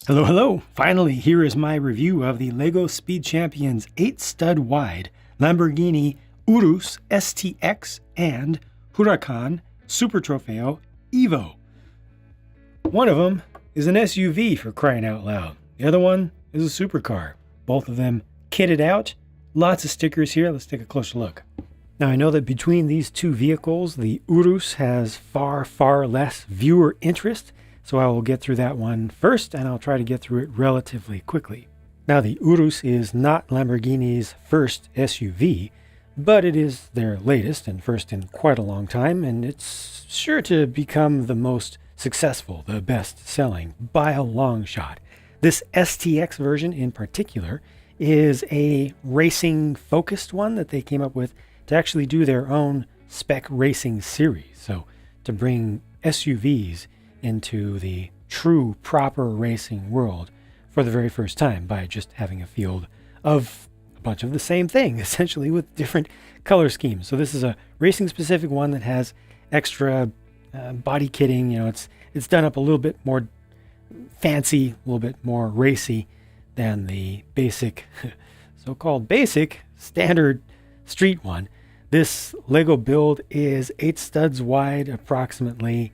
Hello, hello! Finally, here is my review of the LEGO Speed Champions 8-stud wide Lamborghini Urus STX and Huracan Super Trofeo EVO. One of them is an SUV, for crying out loud. The other one is a supercar. Both of them kitted out. Lots of stickers here. Let's take a closer look. Now, I know that between these two vehicles, the Urus has far, far less viewer interest. So I will get through that one first, and I'll try to get through it relatively quickly. Now, the Urus is not Lamborghini's first SUV, but it is their latest and first in quite a long time, and it's sure to become the most successful, the best selling, by a long shot. This STX version in particular is a racing-focused one that they came up with to actually do their own spec racing series. So to bring SUVs into the true proper racing world for the very first time by just having a field of a bunch of the same thing, essentially with different color schemes. So this is a racing specific one that has extra body kitting. You know, it's done up a little bit more fancy, a little bit more racy than the basic, so-called basic standard street one. This Lego build is 8 studs wide approximately,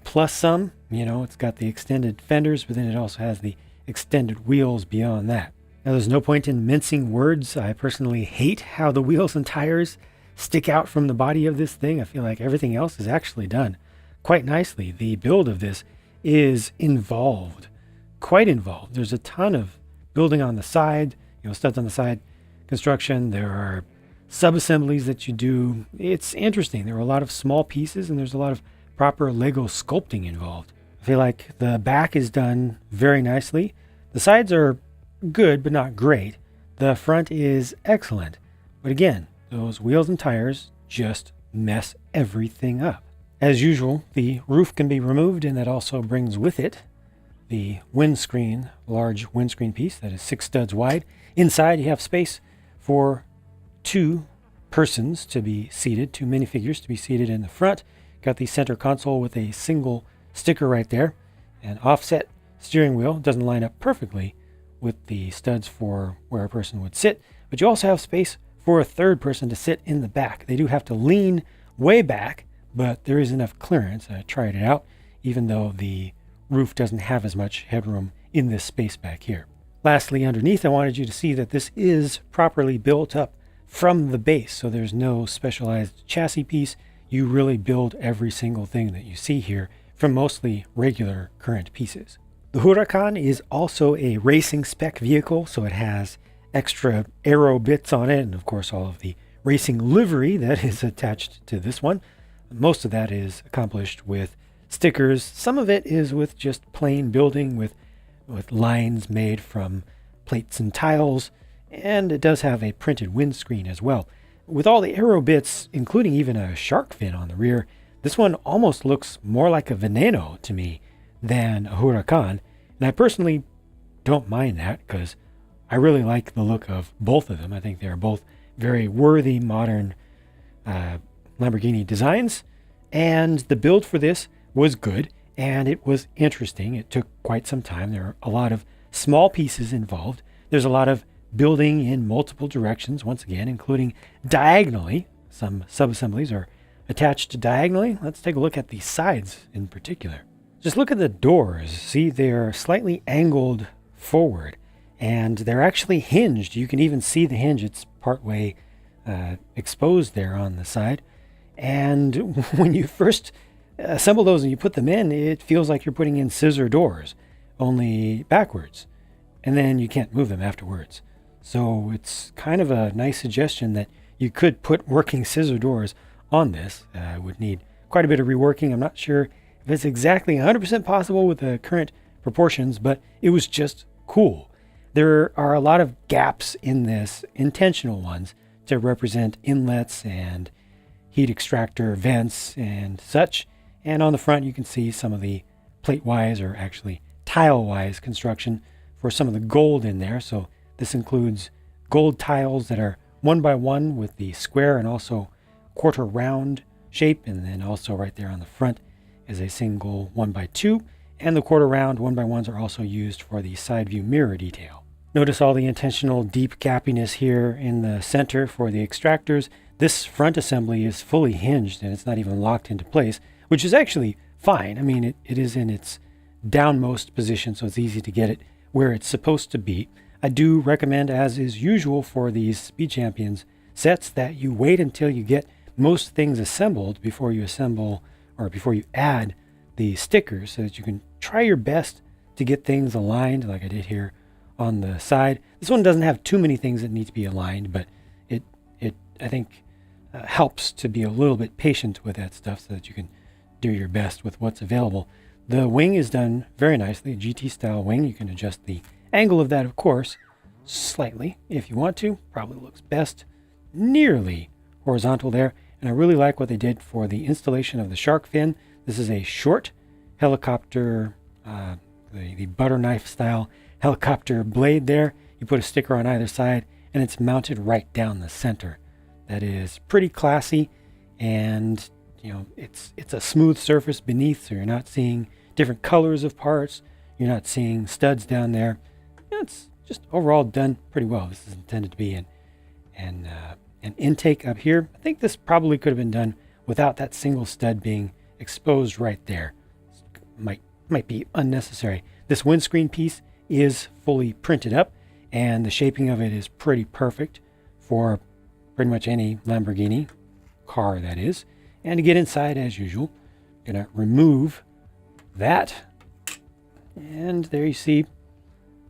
plus some. You know, it's got the extended fenders, but then it also has the extended wheels beyond that. Now, there's no point in mincing words. I personally hate how the wheels and tires stick out from the body of this thing. I feel like everything else is actually done quite nicely. The build of this is involved, quite involved. There's a ton of building on the side, studs on the side construction. There are sub-assemblies that you do. It's interesting. There are a lot of small pieces, and there's a lot of proper Lego sculpting involved. I feel like the back is done very nicely. The sides are good, but not great. The front is excellent. But again, those wheels and tires just mess everything up. As usual, the roof can be removed, and that also brings with it the windscreen, large windscreen piece that is 6 studs wide. Inside, you have space for 2 persons to be seated, 2 minifigures to be seated in the front. Got the center console with a single sticker right there. An offset steering wheel. Doesn't line up perfectly with the studs for where a person would sit, but you also have space for a third person to sit in the back. They do have to lean way back, but there is enough clearance. I tried it out, even though the roof doesn't have as much headroom in this space back here. Lastly, underneath, I wanted you to see that this is properly built up from the base, so there's no specialized chassis piece. You really build every single thing that you see here from mostly regular current pieces. The Huracan is also a racing spec vehicle, so it has extra aero bits on it, and of course all of the racing livery that is attached to this one. Most of that is accomplished with stickers. Some of it is with just plain building with lines made from plates and tiles, and it does have a printed windscreen as well. With all the aero bits, including even a shark fin on the rear, this one almost looks more like a Veneno to me than a Huracan. And I personally don't mind that because I really like the look of both of them. I think they are both very worthy modern Lamborghini designs. And the build for this was good, and it was interesting. It took quite some time. There are a lot of small pieces involved. There's a lot of building in multiple directions, once again, including diagonally. Some sub-assemblies are attached diagonally. Let's take a look at the sides in particular. Just look at the doors. See, they're slightly angled forward, and they're actually hinged. You can even see the hinge. It's partway exposed there on the side. And when you first assemble those and you put them in, it feels like you're putting in scissor doors, only backwards. And then you can't move them afterwards. So it's kind of a nice suggestion that you could put working scissor doors on this. Would need quite a bit of reworking. I'm not sure if it's exactly 100% possible with the current proportions, but it was just cool. There are a lot of gaps in this, intentional ones, to represent inlets and heat extractor vents and such. And on the front, you can see some of the plate-wise, or actually tile-wise construction for some of the gold in there. So this includes gold tiles that are 1 by 1 with the square and also quarter round shape, and then also right there on the front is a single 1 by 2, and the quarter round 1x1s are also used for the side view mirror detail. Notice all the intentional deep gappiness here in the center for the extractors. This front assembly is fully hinged and it's not even locked into place, which is actually fine. I mean, it is in its downmost position, so it's easy to get it where it's supposed to be. I do recommend, as is usual for these Speed Champions sets, that you wait until you get most things assembled before you assemble or before you add the stickers, so that you can try your best to get things aligned like I did here on the side. This one doesn't have too many things that need to be aligned, but it I think helps to be a little bit patient with that stuff so that you can do your best with what's available. The wing is done very nicely, a GT style wing. You can adjust the angle of that, of course, slightly if you want to. Probably looks best nearly horizontal there. And I really like what they did for the installation of the shark fin. This is a short helicopter, the butter knife style helicopter blade there. You put a sticker on either side and it's mounted right down the center. That is pretty classy, and you know, it's a smooth surface beneath, so you're not seeing different colors of parts. You're not seeing studs down there. It's just overall done pretty well. This is intended to be an intake up here. I think this probably could have been done without that single stud being exposed right there. Might be unnecessary. This windscreen piece is fully printed up, and the shaping of it is pretty perfect for pretty much any Lamborghini car, that is. And to get inside, as usual, I'm going to remove that. And there you see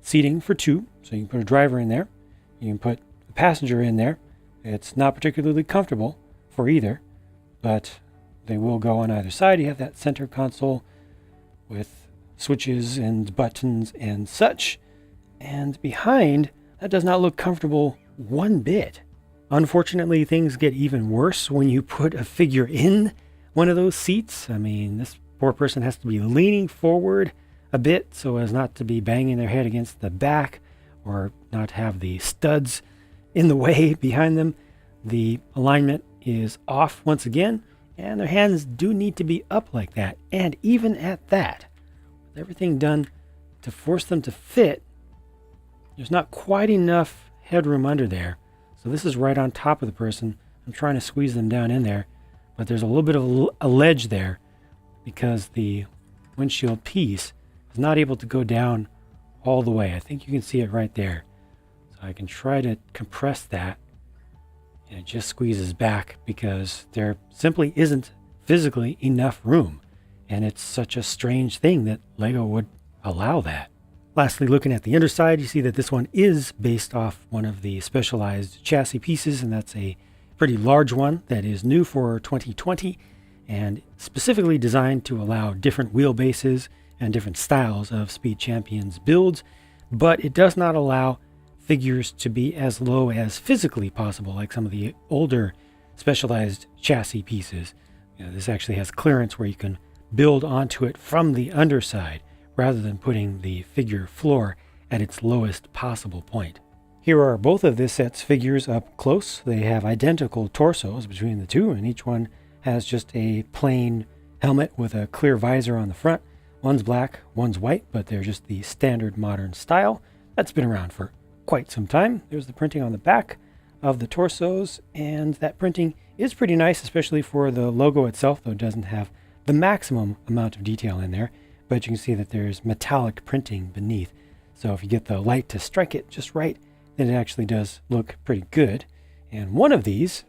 seating for two. So you can put a driver in there. You can put a passenger in there. It's not particularly comfortable for either, but they will go on either side. You have that center console with switches and buttons and such. And behind, that does not look comfortable one bit. Unfortunately, things get even worse when you put a figure in one of those seats. I mean, this poor person has to be leaning forward a bit so as not to be banging their head against the back or not have the studs in the way behind them. The alignment is off once again, and their hands do need to be up like that. And even at that, with everything done to force them to fit, there's not quite enough headroom under there. So this is right on top of the person. I'm trying to squeeze them down in there, but there's a little bit of a ledge there because the windshield piece is not able to go down all the way. I think you can see it right there. So I can try to compress that, and it just squeezes back because there simply isn't physically enough room. And it's such a strange thing that Lego would allow that. Lastly, looking at the underside, you see that this one is based off one of the specialized chassis pieces, and that's a pretty large one that is new for 2020 and specifically designed to allow different wheelbases and different styles of Speed Champions builds, but it does not allow figures to be as low as physically possible like some of the older specialized chassis pieces. You know, this actually has clearance where you can build onto it from the underside, rather than putting the figure floor at its lowest possible point. Here are both of this set's figures up close. They have identical torsos between the two, and each one has just a plain helmet with a clear visor on the front. One's black, one's white, but they're just the standard modern style. That's been around for quite some time. There's the printing on the back of the torsos, and that printing is pretty nice, especially for the logo itself, though it doesn't have the maximum amount of detail in there. But you can see that there's metallic printing beneath. So if you get the light to strike it just right, then it actually does look pretty good. And one of these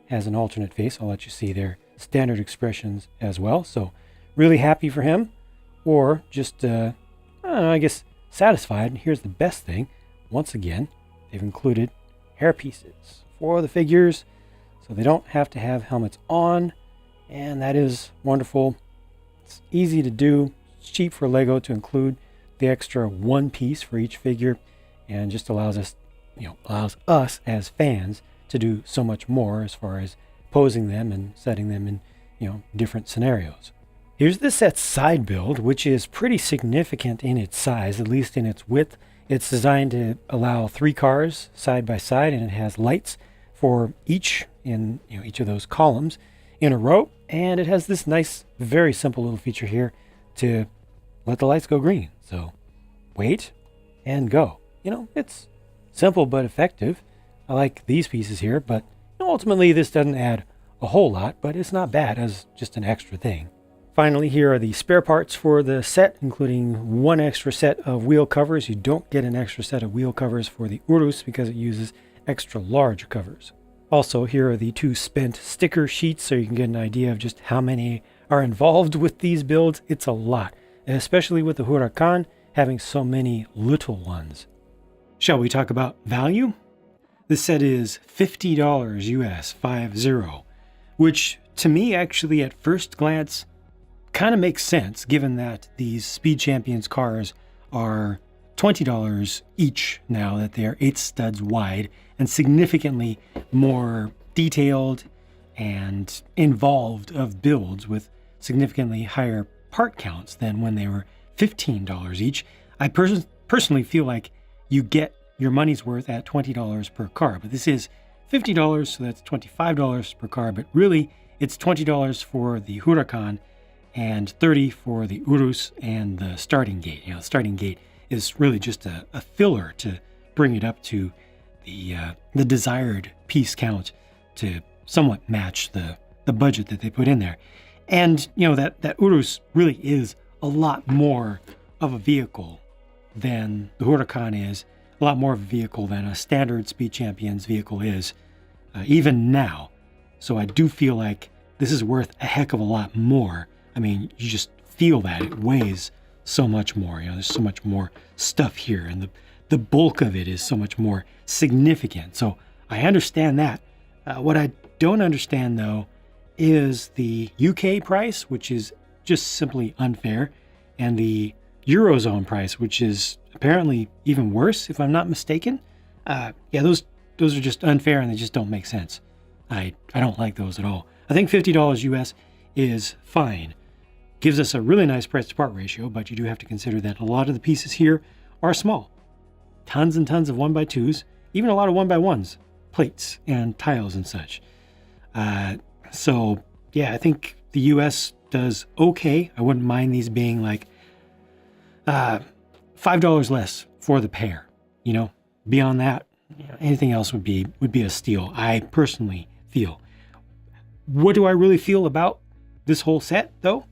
has an alternate face. I'll let you see their standard expressions as well. So really happy for him, or just, I don't know, I guess satisfied. And here's the best thing. Once again, they've included hair pieces for the figures, so they don't have to have helmets on. And that is wonderful. It's easy to do. It's cheap for Lego to include the extra one piece for each figure, and just allows us as fans to do so much more as far as posing them and setting them in different scenarios. Here's the set's side build, which is pretty significant in its size, at least in its width. It's designed to allow 3 cars side by side, and it has lights for each in each of those columns in a row. And it has this nice, very simple little feature here to let the lights go green. So wait and go. It's simple but effective. I like these pieces here, but ultimately this doesn't add a whole lot, but it's not bad as just an extra thing. Finally, here are the spare parts for the set, including one extra set of wheel covers. You don't get an extra set of wheel covers for the Urus because it uses extra large covers. Also, here are the 2 spent sticker sheets so you can get an idea of just how many are involved with these builds. It's a lot, especially with the Huracan having so many little ones. Shall we talk about value? This set is $50 US, 50, which to me actually at first glance kind of makes sense given that these Speed Champions cars are $20 each now that they're 8 studs wide and significantly more detailed and involved of builds with significantly higher part counts than when they were $15 each. I personally feel like you get your money's worth at $20 per car, but this is $50, so that's $25 per car, but really it's $20 for the Huracan and $30 for the Urus and the starting gate. The starting gate is really just a filler to bring it up to the desired piece count to somewhat match the budget that they put in there. And that Urus really is a lot more of a vehicle than the Huracan is, a lot more of a vehicle than a standard Speed Champions vehicle is, even now. So I do feel like this is worth a heck of a lot more. I mean, you just feel that it weighs so much more. There's so much more stuff here, and the bulk of it is so much more significant. So I understand that. What I don't understand, though, is the UK price, which is just simply unfair, and the Eurozone price, which is apparently even worse, if I'm not mistaken. Those are just unfair, and they just don't make sense. I don't like those at all. I think $50 US is fine. Gives us a really nice price to part ratio, but you do have to consider that a lot of the pieces here are small. Tons and tons of 1x2s, even a lot of 1x1s, plates and tiles and such. So yeah, I think the US does okay. I wouldn't mind these being like $5 less for the pair. Beyond that, anything else would be a steal, I personally feel. What do I really feel about this whole set, though?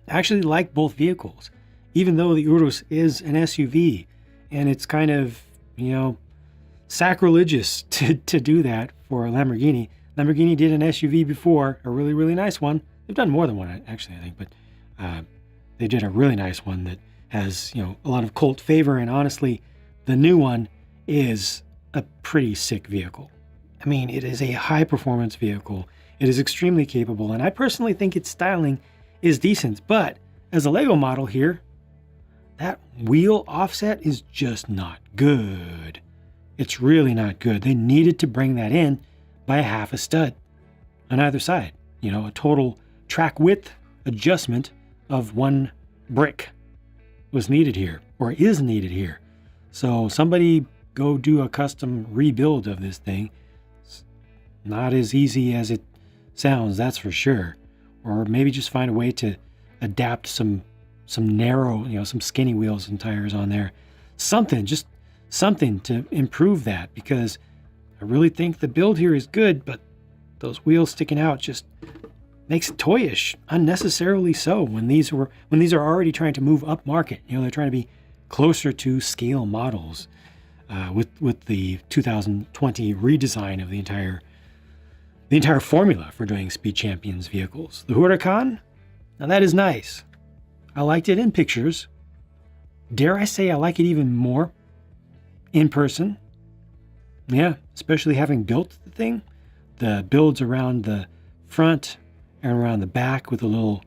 I actually like both vehicles, even though the Urus is an SUV, and it's kind of, sacrilegious to do that for a Lamborghini. Lamborghini did an SUV before, a really, really nice one. They've done more than one, actually, I think, but they did a really nice one that has, a lot of cult favor, and honestly, the new one is a pretty sick vehicle. I mean, it is a high-performance vehicle. It is extremely capable, and I personally think its styling is decent, but as a Lego model here, that wheel offset is just not good. It's really not good. They needed to bring that in by a half a stud on either side. A total track width adjustment of 1 brick was needed here, or is needed here. So somebody go do a custom rebuild of this thing. It's not as easy as it sounds, that's for sure. Or maybe just find a way to adapt some narrow, some skinny wheels and tires on there. Just something to improve that, because I really think the build here is good, but those wheels sticking out just makes it toyish, unnecessarily so, when these are already trying to move up market. They're trying to be closer to scale models with the 2020 redesign of the entire formula for doing Speed Champions vehicles. The Huracan, now that is nice. I liked it in pictures. Dare I say I like it even more in person? Yeah, especially having built the thing. The builds around the front and around the back with the little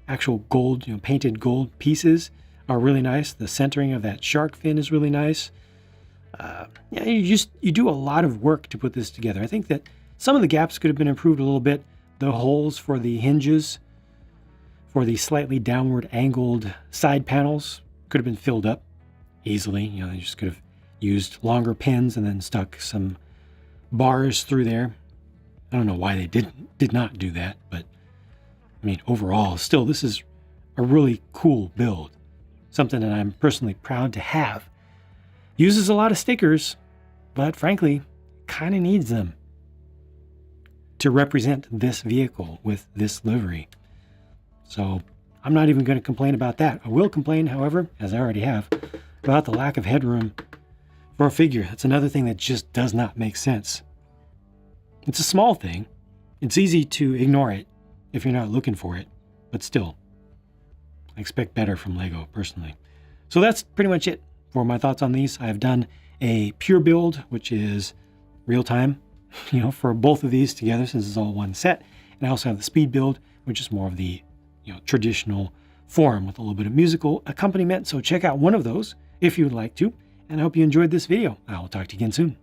actual gold, painted gold pieces are really nice. The centering of that shark fin is really nice. You do a lot of work to put this together. I think that some of the gaps could have been improved a little bit. The holes for the hinges, for the slightly downward angled side panels, could have been filled up easily. They just could have used longer pins and then stuck some bars through there. I don't know why they did not do that, but I mean, overall, still, this is a really cool build. Something that I'm personally proud to have. Uses a lot of stickers, but frankly, kind of needs them to represent this vehicle with this livery. So I'm not even going to complain about that. I will complain, however, as I already have, about the lack of headroom for a figure. That's another thing that just does not make sense. It's a small thing. It's easy to ignore it if you're not looking for it, but still, I expect better from LEGO personally. So that's pretty much it for my thoughts on these. I've done a pure build, which is real time, for both of these together since it's all one set. And I also have the speed build, which is more of the traditional form with a little bit of musical accompaniment. So check out one of those if you would like to. And I hope you enjoyed this video. I will talk to you again soon.